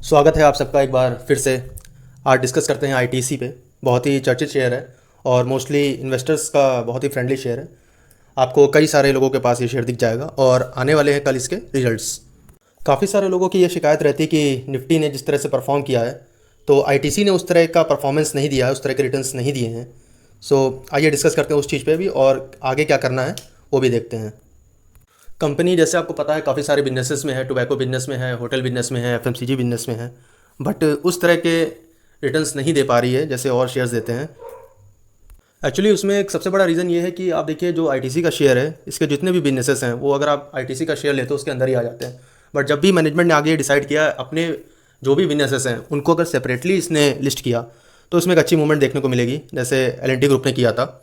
स्वागत है आप सबका एक बार फिर से। आज डिस्कस करते हैं आईटीसी पे। बहुत ही चर्चित शेयर है और मोस्टली इन्वेस्टर्स का बहुत ही फ्रेंडली शेयर है। आपको कई सारे लोगों के पास ये शेयर दिख जाएगा और आने वाले हैं कल इसके रिजल्ट्स। काफ़ी सारे लोगों की ये शिकायत रहती है कि निफ्टी ने जिस तरह से परफॉर्म किया है तो आईटीसी ने उस तरह का परफॉर्मेंस नहीं दिया है, उस तरह के रिटर्न्स नहीं दिए हैं। सो आइए डिस्कस करते हैं उस चीज़ पे भी और आगे क्या करना है वो भी देखते हैं। कंपनी जैसे आपको पता है काफ़ी सारे बिजनेसेस में है, टोबैको बिजनेस में है, होटल बिजनेस में है, एफएमसीजी बिजनेस में है, बट उस तरह के रिटर्न्स नहीं दे पा रही है जैसे और शेयर्स देते हैं। एक्चुअली उसमें एक सबसे बड़ा रीज़न ये है कि आप देखिए जो आईटीसी का शेयर है, इसके जितने भी बिजनेसेस हैं वो अगर आप आईटीसी का शेयर लेते हो उसके अंदर ही आ जाते हैं। बट जब भी मैनेजमेंट ने आगे डिसाइड किया अपने जो भी बिजनेसेस हैं उनको अगर सेपरेटली इसने लिस्ट किया तो इसमें एक अच्छी मूवमेंट देखने को मिलेगी, जैसे एल&टी ग्रुप ने किया था।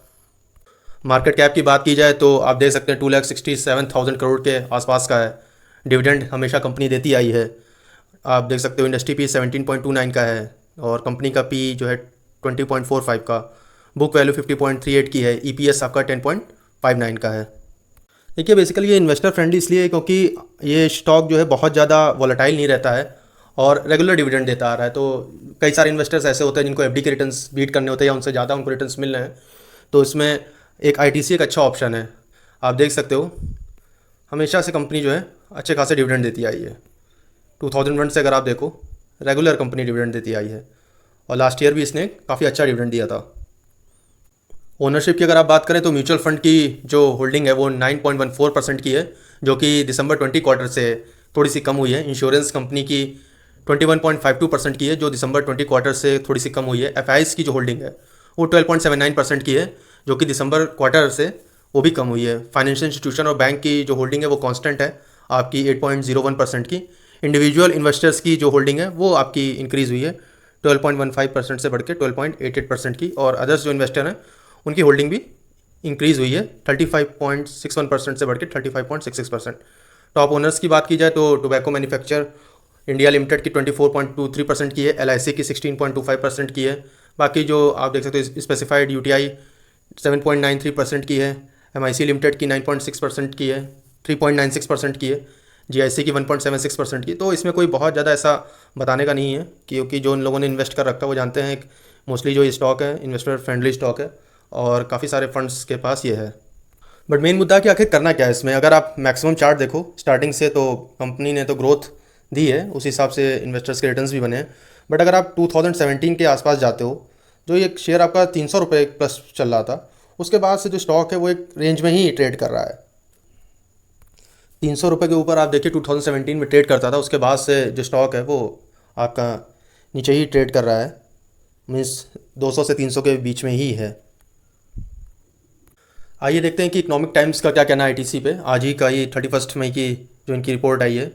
मार्केट कैप की बात की जाए तो आप देख सकते हैं 2,67,000 करोड़ के आसपास का है। डिविडेंड हमेशा कंपनी देती आई है। आप देख सकते हो इंडस्ट्री पी 17.29 का है और कंपनी का पी जो है 20.45 का, बुक वैल्यू 50.38 की है, ईपीएस आपका 10.59 का है। देखिए बेसिकली ये इन्वेस्टर फ्रेंडली इसलिए क्योंकि ये स्टॉक जो है बहुत ज़्यादा वॉलेटाइल नहीं रहता है और रेगुलर डिविडेंड देता आ रहा है। तो कई सारे इन्वेस्टर्स ऐसे होते हैं जिनको एफडी के रिटर्न्स बीट करने होते हैं या उनसे ज़्यादा उनको रिटर्न्स मिल रहे हैं, तो इसमें एक आईटीसी एक अच्छा ऑप्शन है। आप देख सकते हो हमेशा से कंपनी जो है अच्छे खासे डिविडेंड देती आई है। 2001 से अगर आप देखो रेगुलर कंपनी डिविडेंड देती आई है और लास्ट ईयर भी इसने काफ़ी अच्छा डिविडेंड दिया था। ओनरशिप की अगर आप बात करें तो म्यूचुअल फंड की जो होल्डिंग है वो 9.14% की है, जो कि दिसंबर 20 क्वार्टर से थोड़ी सी कम हुई है। इंश्योरेंस कंपनी की 21.52% की है, जो दिसंबर 20 क्वार्टर से थोड़ी सी कम हुई है। एफआईआईज़ की जो होल्डिंग है वो 12.79% की है, जो कि दिसंबर क्वार्टर से वो भी कम हुई है। फाइनेंशियल इंस्टीट्यूशन और बैंक की जो होल्डिंग है वो कांस्टेंट है आपकी 8.01% की। इंडिविजुअल इन्वेस्टर्स की जो होल्डिंग है वो आपकी इंक्रीज़ हुई है 12.15% से बढ़ के 12.88% की, और अदर्स जो इन्वेस्टर हैं उनकी होल्डिंग भी इंक्रीज़ हुई है 35.61% से बढ़ के 35.66%। टॉप ओनर्स की बात की जाए तो टोबैको मैन्युफैक्चर इंडिया लिमिटेड की 24.23% की है, एलआईसी की 16.25% की है। बाकी जो आप देख सकते हो स्पेसिफाइड यूटीआई 7.93% की है, एमआईसी लिमिटेड की 9.6% की है, 3.96% की है, जीआईसी की 1.76% की। तो इसमें कोई बहुत ज़्यादा ऐसा बताने का नहीं है क्योंकि जो उन लोगों ने इन्वेस्ट कर रखा है वो जानते हैं मोस्टली जो ये स्टॉक है इन्वेस्टर फ्रेंडली स्टॉक है और काफ़ी सारे फंड्स के पास ये है। बट मेन मुद्दा कि आखिर करना क्या है इसमें। अगर आप मैक्सिमम चार्ट देखो स्टार्टिंग से तो कंपनी ने तो ग्रोथ दी है, उस हिसाब से इन्वेस्टर्स के रिटर्न्स भी बने हैं। बट अगर आप 2017 के आसपास जाते हो, जो ये शेयर आपका 300 रुपये प्लस चल रहा था, उसके बाद से जो स्टॉक है वो एक रेंज में ही ट्रेड कर रहा है। 300 रुपये के ऊपर आप देखिए 2017 में ट्रेड करता था, उसके बाद से जो स्टॉक है वो आपका नीचे ही ट्रेड कर रहा है, मीन्स 200 से 300 के बीच में ही है। आइए देखते हैं कि इकोनॉमिक टाइम्स का क्या कहना है आईटीसी पे। आज ही का ही 31 मई की जो इनकी रिपोर्ट आई है,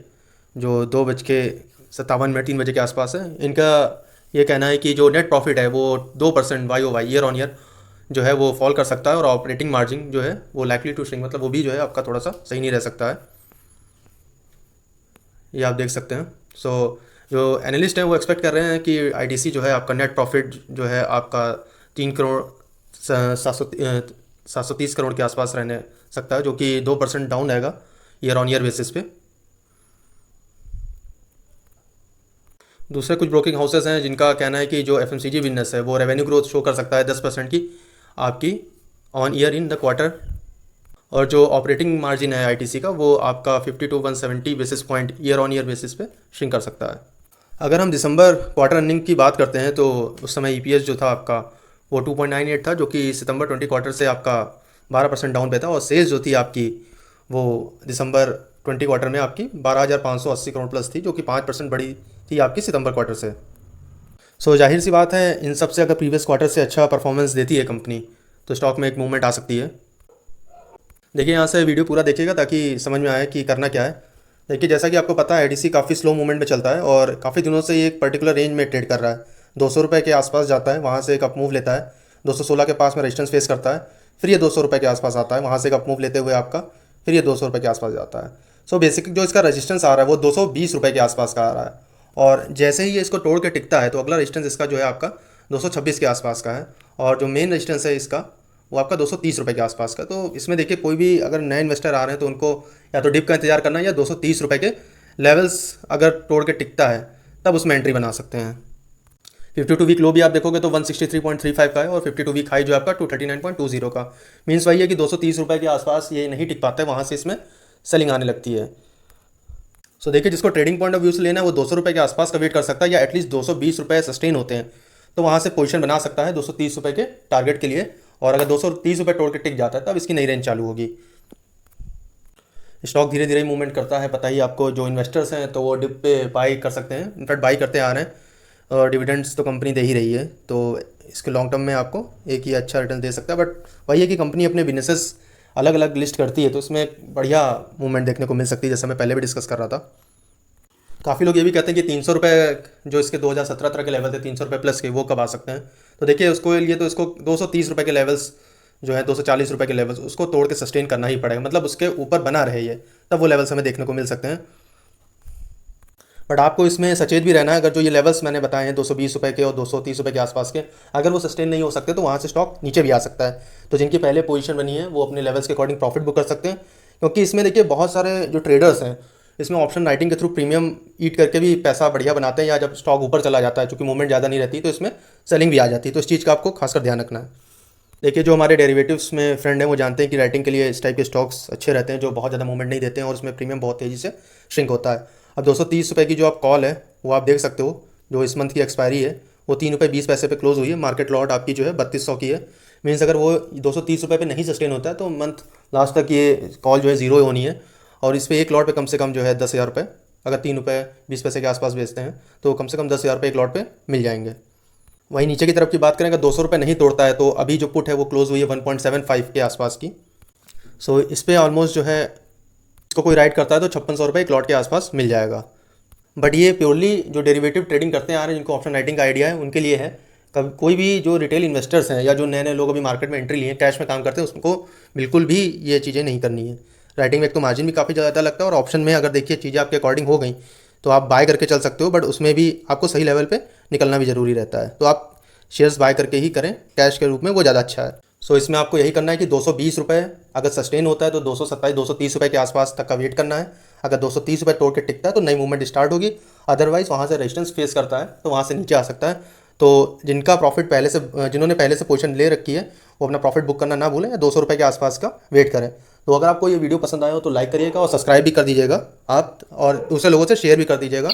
जो 2:57 3 बजे के आसपास है। इनका ये कहना है कि जो नेट प्रॉफिट है वो 2% YOY ईयर ऑन ईयर जो है वो फॉल कर सकता है और ऑपरेटिंग मार्जिन जो है वो लाइकली टू श्रिंक, मतलब वो भी जो है आपका थोड़ा सा सही नहीं रह सकता है। ये आप देख सकते हैं। जो एनालिस्ट हैं वो एक्सपेक्ट कर रहे हैं कि आईटीसी जो है आपका नेट प्रॉफिट जो है आपका 3,730 करोड़ के आसपास रहने सकता है, जो कि 2% डाउन रहेगा ईयर ऑन ईयर बेसिस पे। दूसरे कुछ ब्रोकिंग हाउसेस हैं जिनका कहना है कि जो एफएमसीजी बिजनेस है वो रेवेन्यू ग्रोथ शो कर सकता है 10% की आपकी on year in the quarter, और जो ऑपरेटिंग मार्जिन है आईटीसी का वो आपका 50 to 170 basis point year on year basis पे श्रिंक कर सकता है। अगर हम दिसंबर क्वार्टर अर्निंग की बात करते हैं तो उस समय ईपीएस जो था आपका वो 2.98 था, जो कि सितंबर 20 क्वार्टर से आपका 12% डाउन पे था, और सेल्स जो थी आपकी वो दिसंबर 20 क्वार्टर में आपकी 12,580 करोड़ प्लस थी, जो कि 5% बढ़ी थी आपकी सितंबर क्वार्टर से। जाहिर सी बात है इन सब से अगर प्रीवियस क्वार्टर से अच्छा परफॉर्मेंस देती है कंपनी तो स्टॉक में एक मूवमेंट आ सकती है। देखिए यहाँ से वीडियो पूरा देखिएगा ताकि समझ में आए कि करना क्या है। देखिए जैसा कि आपको पता है आईटीसी काफ़ी स्लो मूवमेंट में चलता है और काफ़ी दिनों से ये एक पर्टिकुलर रेंज में ट्रेड कर रहा है। 200 रुपये के आसपास जाता है, वहाँ से एक अप मूव लेता है, 216 के पास में रेजिस्टेंस फेस करता है, फिर ये 200 रुपये के आसपास आता है, वहाँ से एक अप मूव लेते हुए आपका फिर ये 200 रुपये के आसपास जाता है। बेसिक जो इसका रेजिस्टेंस आ रहा है वो 220 रुपये के आसपास का आ रहा है, और जैसे ही ये इसको तोड़ के टिकता है तो अगला रेजिस्टेंस इसका जो है आपका 226 के आसपास का है, और जो मेन रेजिस्टेंस है इसका वो आपका 230 रुपये के आसपास का। तो इसमें देखिए कोई भी अगर नए इन्वेस्टर आ रहे हैं तो उनको या तो डिप का इंतजार करना है या 230 रुपये के लेवल्स अगर तोड़ के टिकता है तब उसमें एंट्री बना सकते हैं। 52 वीक लो भी आप देखोगे तो 163.35 का है और 52 वीक हाई जो है आपका 239.20 का। मीन्स वही है कि 230 रुपये के आसपास ये नहीं टिक पाता है, वहाँ से इसमें सेलिंग आने लगती है। सो देखिए, जिसको ट्रेडिंग पॉइंट ऑफ व्यू से लेना है वो 200 रुपये के आसपास का वेट कर सकता है, या एटलीस्ट 220 रुपये सस्टेन होते हैं तो वहाँ से पोजीशन बना सकता है 230 रुपये के टारगेट के लिए। और अगर 230 रुपये तोड़ के टिक जाता है तब इसकी नई रेंज चालू होगी। स्टॉक धीरे धीरे मूवमेंट करता है, पता ही आपको। जो इन्वेस्टर्स हैं तो वो डिप पे बाई कर सकते हैं, इनफैक्ट बाई करते आ रहे हैं, और डिविडेंड्स तो कंपनी दे ही रही है, तो इसके लॉन्ग टर्म में आपको एक ही अच्छा रिटर्न दे सकता है। बट वही है कि कंपनी अपने बिजनेसेस अलग अलग लिस्ट करती है तो उसमें बढ़िया मूवमेंट देखने को मिल सकती है, जैसे मैं पहले भी डिस्कस कर रहा था। काफ़ी लोग ये भी कहते हैं कि 300 रुपये जो इसके 2017 तरह के लेवल थे 300 रुपये प्लस के, वो कब आ सकते हैं। तो देखिए उसको लिए तो इसको 230 रुपये के लेवल्स जो है 240 रुपये के लेवल्स उसको तोड़ के सस्टेन करना ही पड़ेगा, मतलब उसके ऊपर बना रहे ये, तब वो लेवल्स हमें देखने को मिल सकते हैं। बट आपको इसमें सचेत भी रहना है, अगर जो ये लेवल्स मैंने बताए हैं 220 रुपये के और 230 रुपये के आसपास के, अगर वो सस्टेन नहीं हो सकते तो वहाँ से स्टॉक नीचे भी आ सकता है। तो जिनकी पहले पोजीशन बनी है वो अपने लेवल्स के अकॉर्डिंग प्रॉफिट बुक कर सकते हैं, क्योंकि इसमें देखिए बहुत सारे जो ट्रेडर्स हैं इसमें ऑप्शन राइटिंग के थ्रू प्रीमियम ईट करके भी पैसा बढ़िया बनाते हैं, या जब स्टॉक ऊपर चला जाता है चूँकि मूवमेंट ज़्यादा नहीं रहती तो इसमें सेलिंग भी आ जाती है। तो इस चीज़ का आपको खासकर ध्यान रखना है। देखिए, जो हमारे डेरिवेटिव्स में फ्रेंड हैं वो जानते हैं कि राइटिंग के लिए इस टाइप के स्टॉक्स अच्छे रहते हैं जो बहुत ज़्यादा मूवमेंट नहीं देते हैं और उसमें प्रीमियम बहुत तेज़ी से श्रिंक होता है। अब 230 रुपये की जो आप कॉल है वो आप देख सकते हो, जो इस मंथ की एक्सपायरी है वो 3 रुपये 20 पैसे पे क्लोज हुई है। मार्केट लॉट आपकी जो है 3200 की है। मीन्स अगर वो 230 रुपये पे नहीं सस्टेन होता है तो मंथ लास्ट तक ये कॉल जो है ज़ीरो होनी है, और इस पर एक लॉट पे कम से कम जो है 10,000 रुपये, अगर 3 रुपये 20 पैसे के आसपास बेचते हैं तो कम से कम 10,000 रुपये एक लॉट पे मिल जाएंगे। वहीं नीचे की तरफ की बात करें, अगर 200 रुपये नहीं तोड़ता है तो अभी जो पुट है वो क्लोज हुई है 1.75 के आसपास की। सो इस पर ऑलमोस्ट जो है इसको कोई राइट करता है तो 5600 रुपये एक लॉट के आसपास मिल जाएगा। बट ये प्योरली जो डेरिवेटिव ट्रेडिंग करते आ रहे हैं जिनको ऑप्शन राइटिंग का आइडिया है उनके लिए है। कभी कोई भी जो रिटेल इन्वेस्टर्स हैं या जो नए नए लोग अभी मार्केट में एंट्री लिए कैश में काम करते हैं उसको बिल्कुल भी ये चीज़ें नहीं करनी है। राइटिंग में एक तो मार्जिन भी काफ़ी ज़्यादा लगता है, और ऑप्शन में अगर देखिए चीज़ें आपके अकॉर्डिंग हो गई तो आप बाय करके चल सकते हो, बट उसमें भी आपको सही लेवल पे निकलना भी ज़रूरी रहता है। तो आप शेयर्स बाय करके ही करें कैश के रूप में, वो ज़्यादा अच्छा है। सो इसमें आपको यही करना है कि 220 रुपये अगर सस्टेन होता है तो 227-230 रुपये के आसपास तक का वेट करना है। अगर 230 रुपये तोड़ के टिकता है तो नई मूवमेंट स्टार्ट होगी, अदरवाइज़ वहाँ से रेजिस्टेंस फेस करता है तो वहाँ से नीचे आ सकता है। तो जिनका प्रॉफिट पहले से जिन्होंने पहले से पोजीशन ले रखी है वो अपना प्रॉफिट बुक करना ना भूलें, या 200 रुपये के आसपास का वेट करें। तो अगर आपको ये वीडियो पसंद आया हो तो लाइक करिएगा और सब्सक्राइब भी कर दीजिएगा आप, और दूसरे लोगों से शेयर भी कर दीजिएगा